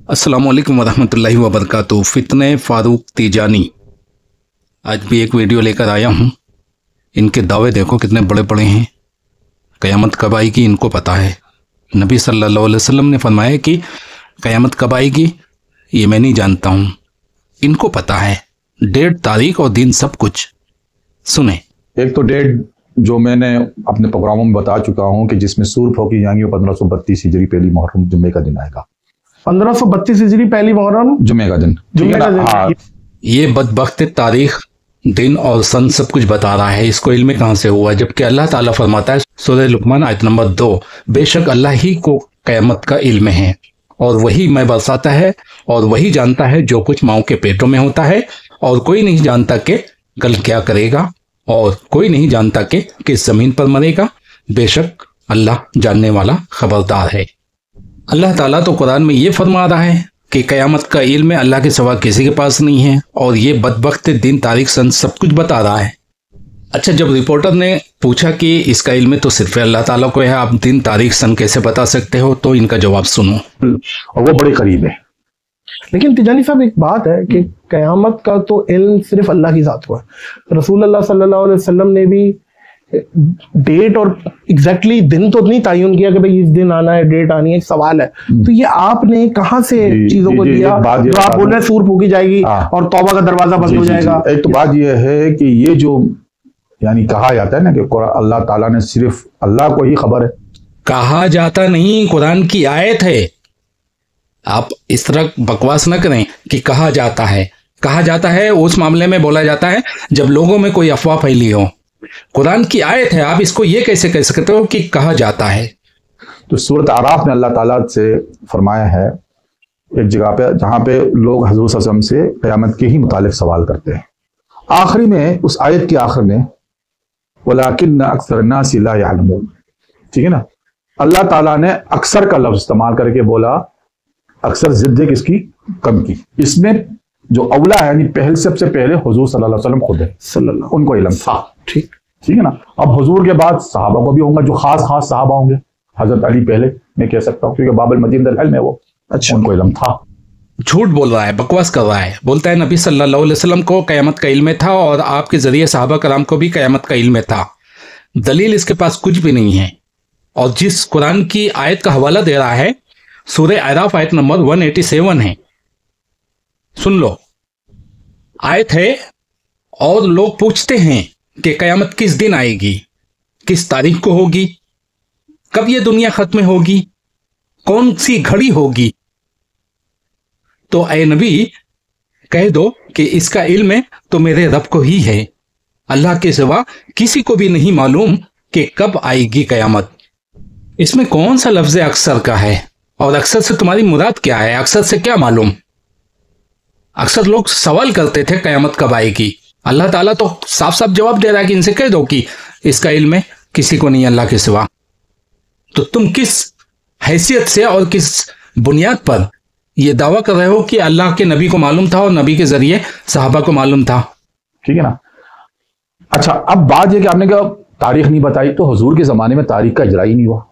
अस्सलाम वालेकुम वरहमतुल्लाहि वबरकातुहू। फितने फारूक तीजानी आज भी एक वीडियो लेकर आया हूँ। इनके दावे देखो कितने बड़े बड़े हैं। क़यामत कब आएगी इनको पता है। नबी सल्लल्लाहु अलैहि वसल्लम ने फरमाया कि क़यामत कब आएगी ये मैं नहीं जानता हूँ, इनको पता है। डेट, तारीख और दिन सब कुछ। सुने। एक तो डेट जो मैंने अपने प्रोग्रामों में बता चुका हूँ कि जिसमें सूर फूकी जाएंगी वो 1532 हिजरी पहली मुहर्रम जुम्मे का दिन आएगा। 1532 हिजरी पहली मुहर्रम जुम्मे का दिन। हाँ। ये बदबख्त तारीख, दिन और सन सब कुछ बता रहा है। इसको इल्म कहाँ से हुआ, जबकि अल्लाह ताला फरमाता है सूरह लुक़मान आयत नंबर 2, बेशक अल्लाह ही को क़यामत का इल्म है और वही मैं बरसाता है और वही जानता है जो कुछ माओं के पेटों में होता है, और कोई नहीं जानता कि कल क्या करेगा, और कोई नहीं जानता कि किस जमीन पर मरेगा। बेशक अल्लाह जानने वाला खबरदार है। अल्लाह ताला तो कुरान में ये फरमा रहा है कि क़यामत का इल्म अल्लाह के सिवा किसी के पास नहीं है, और ये बदबख्त दिन, तारीख, सन सब कुछ बता रहा है। अच्छा, जब रिपोर्टर ने पूछा कि इसका इल्म तो सिर्फ अल्लाह ताला को है, आप दिन, तारीख, सन कैसे बता सकते हो, तो इनका जवाब सुनो। और वो बड़े करीब है। लेकिन तिजानी साहब एक बात है कि क़यामत का तो इल्म सिर्फ अल्लाह की ज़ात को है। रसूलुल्लाह सल्लल्लाहु अलैहि वसल्लम ने भी डेट और एग्जैक्टली दिन तो नहीं तयन किया कि भाई इस दिन आना है, डेट आनी है, एक सवाल है। तो ये आपने कहाँ से चीजों को लिया जो आप बोल रहे हैं सूर फूकी जाएगी और तौबा का दरवाजा बंद हो जाएगा? एक तो बात यह है कि ये जो यानी कहा जाता है ना कि अल्लाह ताला ने सिर्फ अल्लाह को ही खबर है। कहा जाता नहीं, कुरान की आयत है। आप इस तरह बकवास न करें कि कहा जाता है। कहा जाता है उस मामले में बोला जाता है जब लोगों में कोई अफवाह फैली हो। कुरान की आयत है, आप इसको ये कैसे कह सकते हो कि कहा जाता है? तो सूरत आराफ में अल्लाह ताला से फरमाया है एक जगह पे जहां पे लोग हजूर सल्लल्लाहु अलैहि वसल्लम से क़यामत के ही मुतालिक सवाल करते हैं। आखिरी में उस आयत के आखिर में वलाकिन्न अक्सर नास ला यअलमून, ठीक है ना, अल्लाह ताला ने अक्सर का लफ्ज इस्तेमाल करके बोला, अक्सर जिद्द किसकी, कम की। इसमें जो अवला है यानी पहल सबसे पहले हुजूर सल्लल्लाहु अलैहि वसल्लम खुद है, उनको इल्म था। ठीक है ना। अब हुजूर के बाद सहाबा को भी होगा, जो खास सहाबा होंगे। हजरत अली पहले मैं कह सकता हूँ क्योंकि बाबुल मदीन अल इल्म है वो। अच्छा, उनको इल्म था। झूठ बोल रहा है, बकवास कर रहा है। बोलता है नबी सल्लल्लाहु अलैहि वसल्लम को क़यामत का इल्म था और आपके जरिए सहाबा कराम को भी क़यामत का इल्म था। दलील इसके पास कुछ भी नहीं है। और जिस कुरान की आयत का हवाला दे रहा है सूरह आराफ आयत नंबर 187 है, सुन लो। आयत है, और लोग पूछते हैं कि क़यामत किस दिन आएगी, किस तारीख को होगी, कब ये दुनिया खत्म होगी, कौन सी घड़ी होगी। तो ऐ नबी कह दो कि इसका इल्म तो मेरे रब को ही है, अल्लाह के सिवा किसी को भी नहीं मालूम कि कब आएगी क़यामत। इसमें कौन सा लफ्ज़ अक्सर का है, और अक्सर से तुम्हारी मुराद क्या है? अक्सर से क्या मालूम? अक्सर लोग सवाल करते थे क़यामत कब आएगी। अल्लाह ताला तो साफ साफ जवाब दे रहा है कि इनसे कह दो कि इसका इल्म किसी को नहीं अल्लाह के सिवा। तो तुम किस हैसियत से और किस बुनियाद पर यह दावा कर रहे हो कि अल्लाह के नबी को मालूम था और नबी के जरिए सहाबा को मालूम था? ठीक है ना। अच्छा, अब बात यह कि आपने कहा तारीख नहीं बताई, तो हुजूर के जमाने में तारीख का इजरा ही नहीं हुआ।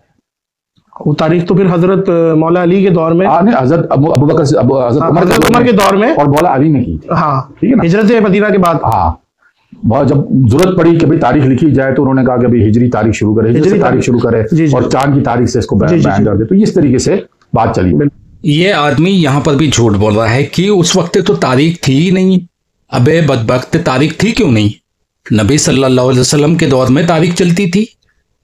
वो तारीख तो फिर हजरत मौला अली के दौर में, हजरत अबू बकर, हजरत उमर के दौर में और मौला अली ने की थी। हाँ, ठीक है ना, हिजरत मदीना के बाद। हाँ, बहुत जब जरूरत पड़ी कि भाई तारीख लिखी जाए तो उन्होंने कहा कि भाई हिजरी तारीख शुरू करे, हिजरी तारीख शुरू करे और चांद की तारीख से इसको बयान कर दे। तो इस तरीके से बात चली। ये आदमी यहां पर भी झूठ बोल रहा है कि उस वक्त तो तारीख थी ही नहीं। अबे बदबख्त, तारीख थी क्यों नहीं? नबी सल्लल्लाहु अलैहि वसल्लम के दौर में तारीख चलती थी।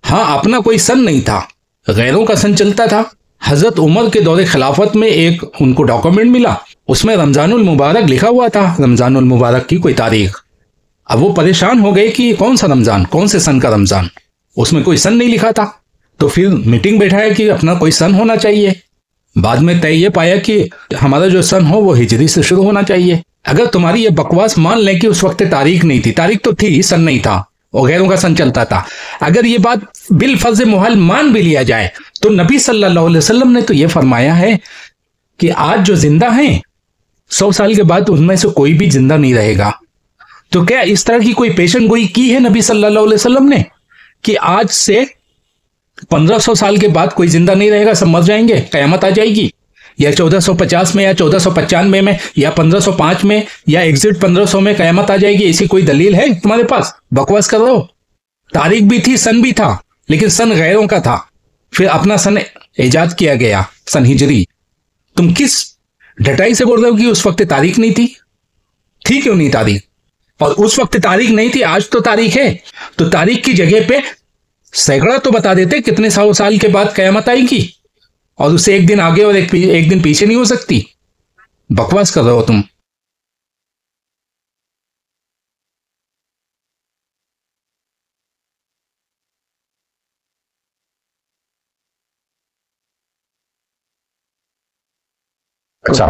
हाँ, अपना कोई सन नहीं था, गैरों का सन चलता था। हजरत उमर के दौरे खिलाफत में एक उनको डॉक्यूमेंट मिला, उसमें रमजानुल मुबारक लिखा हुआ था, रमजानुल मुबारक की कोई तारीख। अब वो परेशान हो गए कि कौन सा रमजान, कौन से सन का रमजान, उसमें कोई सन नहीं लिखा था। तो फिर मीटिंग बैठाया कि अपना कोई सन होना चाहिए। बाद में तय ये पाया कि हमारा जो सन हो वो हिजरी से शुरू होना चाहिए। अगर तुम्हारी ये बकवास मान लें कि उस वक्त तारीख नहीं थी, तारीख तो थी, सन नहीं था और गैरों का सन चलता था, अगर ये बात बिल फर्ज मुहल मान भी लिया जाए तो नबी सल्लल्लाहु अलैहि वसल्लम ने तो ये फरमाया है कि आज जो जिंदा हैं 100 साल के बाद उनमें से कोई भी जिंदा नहीं रहेगा। तो क्या इस तरह की कोई पेशन गोई की है नबी सल्लल्लाहु अलैहि वसल्लम ने कि आज से 1500 साल के बाद कोई जिंदा नहीं रहेगा, सब मर जाएंगे, कयामत आ जाएगी? या 1450 में या 1495 में या 1505 में या एग्जिट 1500 में कयामत आ जाएगी, ऐसी कोई दलील है तुम्हारे पास? बकवास कर रहे हो। तारीख भी थी, सन भी था, लेकिन सन गैरों का था, फिर अपना सन इजाद किया गया, सन हिजरी। तुम किस ढटाई से बोल रहे हो कि उस वक्त तारीख नहीं थी? थी क्यों नहीं तारीख? और उस वक्त तारीख नहीं थी, आज तो तारीख है। तो तारीख की जगह पे सैकड़ा तो बता देते कितने 100 साल के बाद कयामत आएगी, और उससे एक दिन आगे और एक दिन पीछे नहीं हो सकती। बकवास कर रहे हो तुम। अच्छा,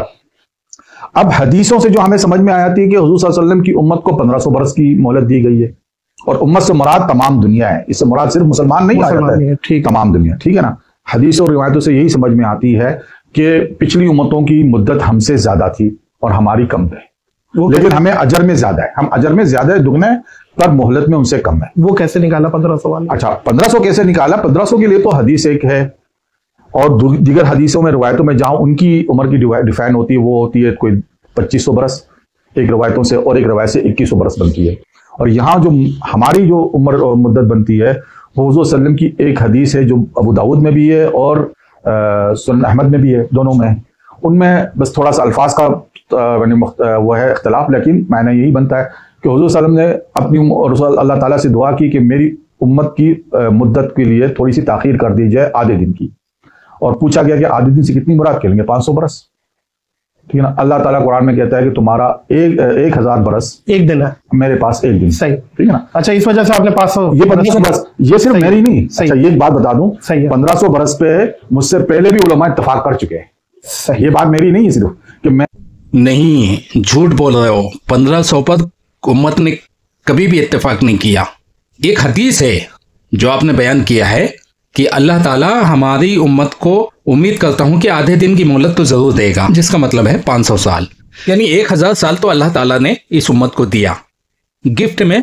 अब हदीसों से जो हमें समझ में आती है कि हुजूर सल्लल्लाहु अलैहि वसल्लम की उम्मत को 1500 बरस की मोहलत दी गई है, और उम्मत से मुराद तमाम दुनिया है। इससे मुराद सिर्फ मुसलमान नहीं आ जाता है, ठीक, तमाम दुनिया, ठीक है ना। हदीस और रिवायतों से यही समझ में आती है कि पिछली उम्मतों की मुद्दत हमसे ज्यादा थी और हमारी कम है, लेकिन हमें अजर में ज्यादा है। हम अजर में ज्यादा है, दुगना है, पर मोहलत में उनसे कम है। वो कैसे निकाला 1500 वाला? अच्छा, 1500 कैसे निकाला? 1500 के लिए तो हदीस एक है, और दीगर हदीसों में रिवायतों में जहां उनकी उम्र की डिफाइन होती है, वो होती है कोई 2500 बरस एक रिवायतों से, और एक रिवायत से 2100 बरस बनती है। और यहाँ जो हमारी जो उम्र और मुद्दत बनती है वो हुजूर सल्लम की एक हदीस है जो अबू दाऊद में भी है और सुनन अहमद में भी है, दोनों में। उनमें बस थोड़ा सा अल्फाज का वो है इख्तलाफ, लेकिन मायना यही बनता है कि हुजूर सल्लम ने अपनी रसूल अल्लाह ताला से दुआ की कि मेरी उम्मत की मुद्दत के लिए थोड़ी सी ताखीर कर दी जाए, आधे दिन की। और पूछा गया कि आधे दिन से कितनी मुराद के लेंगे? 500 बरस, ठीक है ना। अल्लाह ताला कुरान में कहता है कि तुम्हारा 1000 बरस एक दिन है, मेरे पास एक दिन, सही, ठीक है ना। अच्छा, इस वजह से आपने 500 ये 1500 बरस, ये सिर्फ मेरी नहीं। अच्छा, ये एक बात बता दूं, 1500 बरस पे मुझसे पहले भी उलमा इत्तफाक कर चुके हैं। ये बात मेरी नहीं है सिर्फ कि मैं नहीं, झूठ बोल रहे हो। 1500 पर उम्मत ने कभी भी इत्तेफाक नहीं किया। एक हदीस है जो आपने बयान किया है कि अल्लाह ताला हमारी उम्मत को उम्मीद करता हूं कि आधे दिन की मोहलत तो जरूर देगा, जिसका मतलब है 500 साल, यानी 1000 साल तो अल्लाह ताला ने इस उम्मत को दिया, गिफ्ट में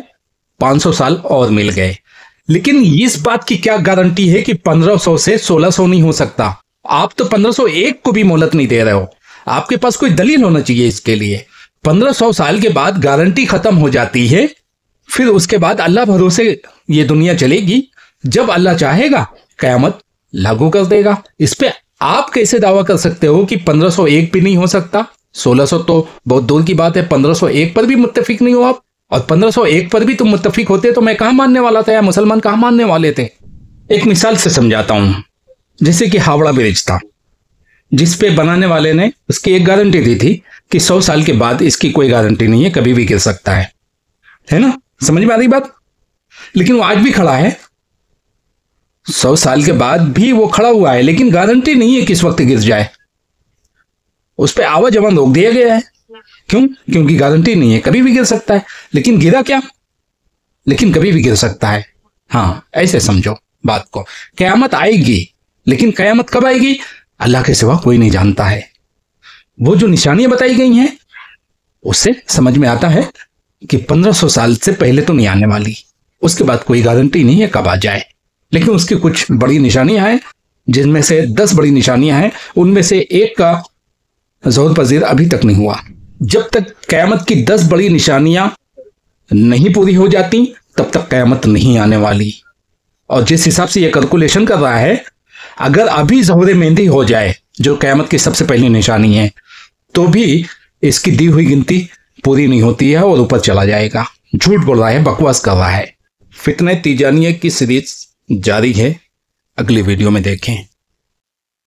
500 साल और मिल गए। लेकिन इस बात की क्या गारंटी है कि 1500 से 1600 नहीं हो सकता? आप तो 1501 को भी मोहलत नहीं दे रहे हो। आपके पास कोई दलील होना चाहिए इसके लिए। 1500 साल के बाद गारंटी खत्म हो जाती है, फिर उसके बाद अल्लाह भरोसे ये दुनिया चलेगी। जब अल्लाह चाहेगा कयामत लागू कर देगा। इस पे आप कैसे दावा कर सकते हो कि 1501 भी नहीं हो सकता? 1600 तो बहुत दूर की बात है, 1501 पर भी मुत्तफिक नहीं हो आप। और 1501 पर भी तुम मुत्तफिक होते तो मैं कहां मानने वाला था, या मुसलमान कहां मानने वाले थे? एक मिसाल से समझाता हूं। जैसे कि हावड़ा ब्रिज था, जिस पे बनाने वाले ने उसकी एक गारंटी दी थी कि 100 साल के बाद इसकी कोई गारंटी नहीं है, कभी भी गिर सकता है ना? समझ में आ रही बात? लेकिन वो आज भी खड़ा है, 100 साल के बाद भी वो खड़ा हुआ है, लेकिन गारंटी नहीं है किस वक्त गिर जाए। उस पर आवाजवान रोक दिया गया है। क्यों? क्योंकि गारंटी नहीं है, कभी भी गिर सकता है। लेकिन गिरा क्या? लेकिन कभी भी गिर सकता है। हाँ, ऐसे समझो बात को। कयामत आएगी, लेकिन कयामत कब आएगी अल्लाह के सिवा कोई नहीं जानता है। वो जो निशानियां बताई गई हैं उससे समझ में आता है कि 1500 साल से पहले तो नहीं आने वाली, उसके बाद कोई गारंटी नहीं है कब आ जाए। लेकिन उसकी कुछ बड़ी निशानियां हैं, जिनमें से 10 बड़ी निशानियां हैं, उनमें से एक का ज़ोर पजीर अभी तक नहीं हुआ। जब तक कयामत की 10 बड़ी निशानियां नहीं पूरी हो जाती तब तक कयामत नहीं आने वाली। और जिस हिसाब से यह कैलकुलेशन कर रहा है, अगर अभी ज़ोहरे मेहंदी हो जाए जो कयामत की सबसे पहली निशानी है, तो भी इसकी दी हुई गिनती पूरी नहीं होती है और ऊपर चला जाएगा। झूठ बोल रहा है, बकवास कर रहा है। फितने तिजानिया की सीरीज जारी है, अगली वीडियो में देखें।